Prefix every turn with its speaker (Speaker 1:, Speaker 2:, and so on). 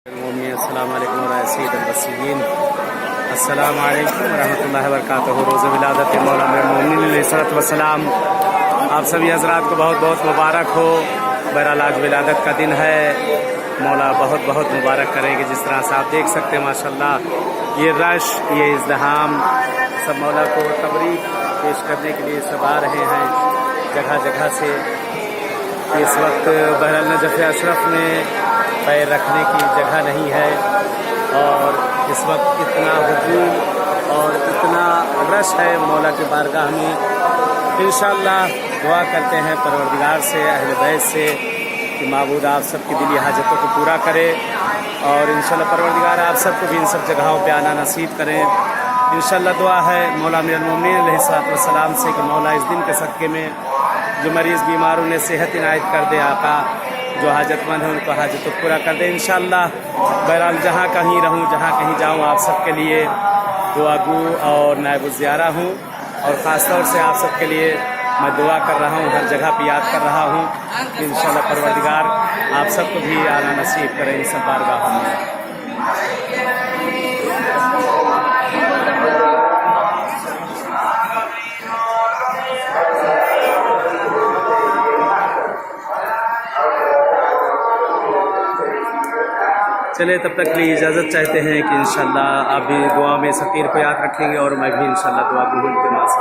Speaker 1: अस्सलाम वालेकुम रहमतुल्लाहि व बरकातहू। रोज़ विलादत मौला मोमिन अलैहिस्सलाम आप सभी हजरात को बहुत बहुत मुबारक हो। बहरहाल आज विलादत का दिन है, मौला बहुत बहुत मुबारक करेंगे। जिस तरह से आप देख सकते हैं माशाल्लाह ये रश, ये इज़्दिहाम, सब मौला को तबरीक पेश करने के लिए सब आ रहे हैं जगह जगह से। इस वक्त बहरहाल नजफ़ अशरफ में पैर रखने की जगह नहीं है और इस वक्त इतना हुजूम और इतना रश है मौला की बारगाह में। इंशाअल्लाह दुआ करते हैं परवरदिगार से, अहले बैत से कि माबूद आप सबकी दिली हाजतों को पूरा करे और इंशाअल्लाह परवरदिगार आप सबको भी इन सब जगहों पे आना नसीब करें। इंशाअल्लाह दुआ है मौला अमीरुल मोमिनीन अलैहिस्सलाम से कि मौला इस दिन के सदक़े में जो मरीज़ बीमार उन्हें सेहत इनायत कर दे, आका जो हाजतमंद है उनको हाजत पूरा कर दे इंशाअल्लाह। बहरहाल जहाँ कहीं रहूँ, जहाँ कहीं जाऊँ, आप सबके लिए दुआगू और नायब ज़ियारा हूँ और ख़ास तौर से आप सबके लिए मैं दुआ कर रहा हूँ, हर जगह पे याद कर रहा हूँ। इंशाअल्लाह परवरदिगार आप सबको भी आना नसीब करें इन सब बारगाहों में। चलिए तब तक के लिए इजाज़त चाहते हैं कि इंशाअल्लाह आप भी दुआ में फ़कीर को याद रखेंगे और मैं भी इंशाअल्लाह दुआ को के मास